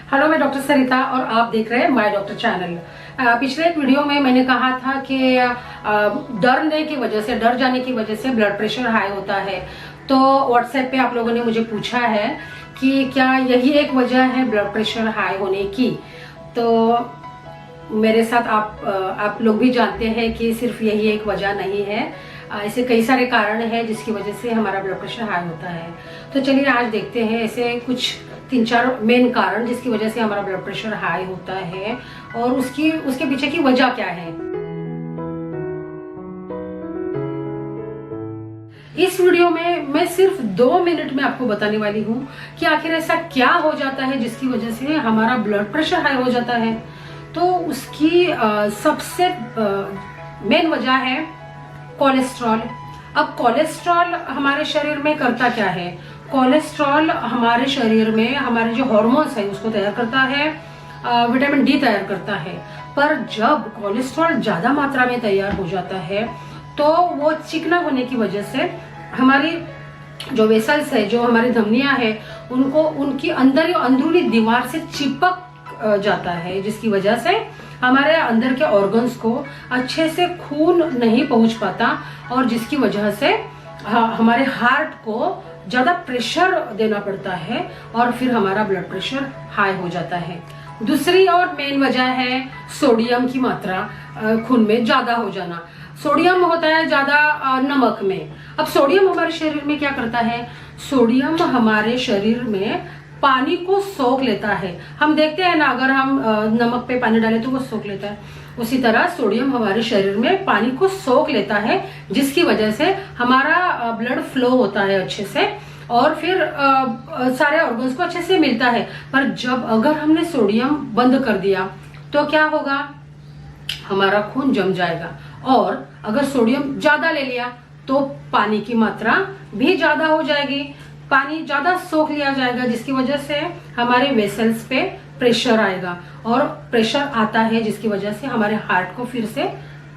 Hello, मैं doctor सरिता और आप देख रहे हैं माय डॉक्टर चैनल। पिछले एक वीडियो में मैंने कहा था कि डरने की वजह से, डर जाने की वजह से ब्लड प्रेशर हाई होता है। तो व्हाट्सएप पे आप लोगों ने मुझे पूछा है कि क्या यही एक वजह है ब्लड प्रेशर हाई होने की। तो मेरे साथ आप लोग भी जानते हैं कि सिर्फ यही एक वजह नहीं है, ऐसे कई सारे कारण हैं जिसकी वजह से हमारा ब्लड प्रेशर हाई होता है। तो चलिए आज देखते हैं ऐसे कुछ 3-4 मेन कारण जिसकी वजह से हमारा ब्लड प्रेशर हाई होता है और उसके पीछे की वजह क्या है। इस वीडियो में मैं सिर्फ 2 मिनट में आपको बताने वाली हूँ कि आखिर ऐसा क्या हो जाता है जिसकी वजह से हमारा ब्लड प्रेशर हाई हो जाता है। तो उसकी सबसे मेन वजह है कोलेस्ट्रॉल। अब कोलेस्ट्रॉल हमारे शरीर में करता क्या है? कोलेस्ट्रॉल हमारे शरीर में हमारे जो हार्मोन्स है उसको तैयार करता है, विटामिन डी तैयार करता है। पर जब कोलेस्ट्रॉल ज्यादा मात्रा में तैयार हो जाता है तो वो चिकना होने की वजह से हमारी जो वेसल्स है, जो हमारी धमनियां है, उनको उनकी अंदरूनी दीवार से चिपक जाता है, जिसकी वजह से हमारे अंदर के ऑर्गन्स को अच्छे से खून नहीं पहुंच पाता और जिसकी वजह से हमारे हार्ट को ज्यादा प्रेशर देना पड़ता है और फिर हमारा ब्लड प्रेशर हाई हो जाता है। दूसरी और मेन वजह है सोडियम की मात्रा खून में ज्यादा हो जाना। सोडियम होता है ज्यादा नमक में। अब सोडियम हमारे शरीर में क्या करता है? सोडियम हमारे शरीर में पानी को सोख लेता है। हम देखते हैं ना, अगर हम नमक पे पानी डालें तो वो सोख लेता है। उसी तरह सोडियम हमारे शरीर में पानी को सोख लेता है, जिसकी वजह से हमारा ब्लड फ्लो होता है अच्छे से और फिर सारे ऑर्गन्स को अच्छे से मिलता है। पर जब अगर हमने सोडियम बंद कर दिया तो क्या होगा? हमारा खून जम जाएगा और अगर सोडियम ज्यादा ले लिया तो पानी की मात्रा भी ज्यादा हो जाएगी, पानी ज्यादा सोख लिया जाएगा, जिसकी वजह से हमारे वेसल्स पे प्रेशर आएगा और प्रेशर आता है जिसकी वजह से हमारे हार्ट को फिर से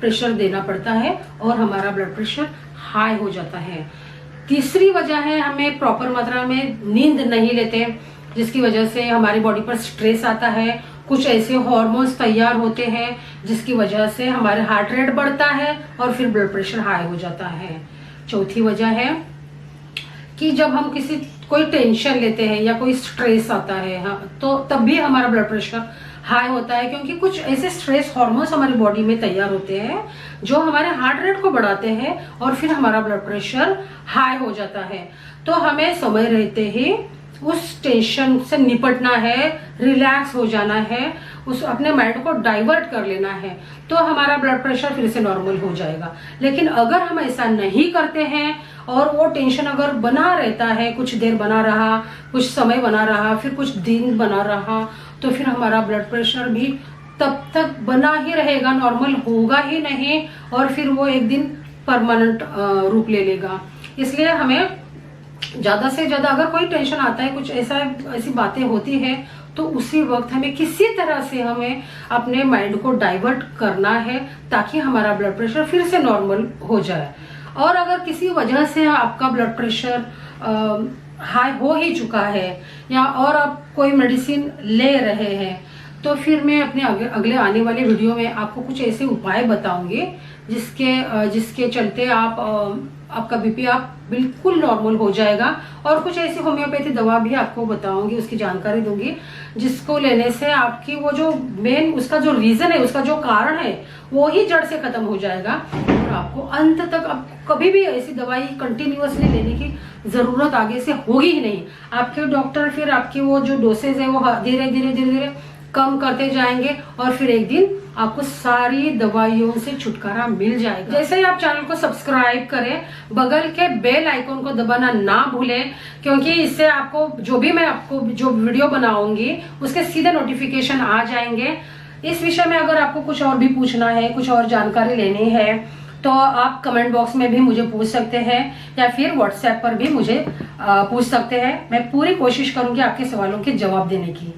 प्रेशर देना पड़ता है और हमारा ब्लड प्रेशर हाई हो जाता है। तीसरी वजह है हमें प्रॉपर मात्रा में नींद नहीं लेते, जिसकी वजह से हमारी बॉडी पर स्ट्रेस आता है। कुछ ऐसे हार्मोन्स तैयार होते हैं जिसकी वजह से हमारे हार्ट रेट बढ़ता है और फिर ब्लड प्रेशर हाई हो जाता है। चौथी वजह है कि जब हम कोई टेंशन लेते हैं या कोई स्ट्रेस आता है, तो तब भी हमारा ब्लड प्रेशर हाई होता है, क्योंकि कुछ ऐसे स्ट्रेस हार्मोन्स हमारी बॉडी में तैयार होते हैं जो हमारे हार्ट रेट को बढ़ाते हैं और फिर हमारा ब्लड प्रेशर हाई हो जाता है। तो हमें समय रहते ही उस टेंशन से निपटना है, रिलैक्स हो जाना है, उस अपने माइंड को डाइवर्ट कर लेना है, तो हमारा ब्लड प्रेशर फिर से नॉर्मल हो जाएगा। लेकिन अगर हम ऐसा नहीं करते हैं और वो टेंशन अगर बना रहता है, कुछ देर बना रहा, कुछ समय बना रहा, फिर कुछ दिन बना रहा, तो फिर हमारा ब्लड प्रेशर भी तब तक बना ही रहेगा, नॉर्मल होगा ही नहीं और फिर वो एक दिन परमानेंट रूप ले लेगा। इसलिए हमें ज्यादा से ज्यादा अगर कोई टेंशन आता है, कुछ ऐसी बातें होती है, तो उसी वक्त हमें किसी तरह से हमें अपने माइंड को डाइवर्ट करना है ताकि हमारा ब्लड प्रेशर फिर से नॉर्मल हो जाए। और अगर किसी वजह से आपका ब्लड प्रेशर हाई हो ही चुका है या और आप कोई मेडिसिन ले रहे हैं, तो फिर मैं अपने अगले आने वाले वीडियो में आपको कुछ ऐसे उपाय बताऊंगी जिसके चलते आपका बीपी आप बिल्कुल नॉर्मल हो जाएगा। और कुछ ऐसी होम्योपैथी दवा भी आपको बताऊंगी, उसकी जानकारी दूंगी, जिसको लेने से आपकी वो जो मेन उसका जो रीजन है, उसका जो कारण है, वो ही जड़ से खत्म हो जाएगा और आपको अंत तक अब कभी भी ऐसी दवाई कंटिन्यूअसली लेने की जरूरत आगे से होगी ही नहीं। आपके डॉक्टर फिर आपकी वो जो डोसेज है वो धीरे धीरे कम करते जाएंगे और फिर एक दिन आपको सारी दवाइयों से छुटकारा मिल जाएगा। जैसे ही आप चैनल को सब्सक्राइब करें, बगल के बेल आइकन को दबाना ना भूलें, क्योंकि इससे आपको जो वीडियो बनाऊंगी उसके सीधे नोटिफिकेशन आ जाएंगे। इस विषय में अगर आपको कुछ और भी पूछना है, कुछ और जानकारी लेनी है, तो आप कमेंट बॉक्स में भी मुझे पूछ सकते हैं या फिर व्हाट्सएप पर भी मुझे पूछ सकते हैं। मैं पूरी कोशिश करूंगी आपके सवालों के जवाब देने की।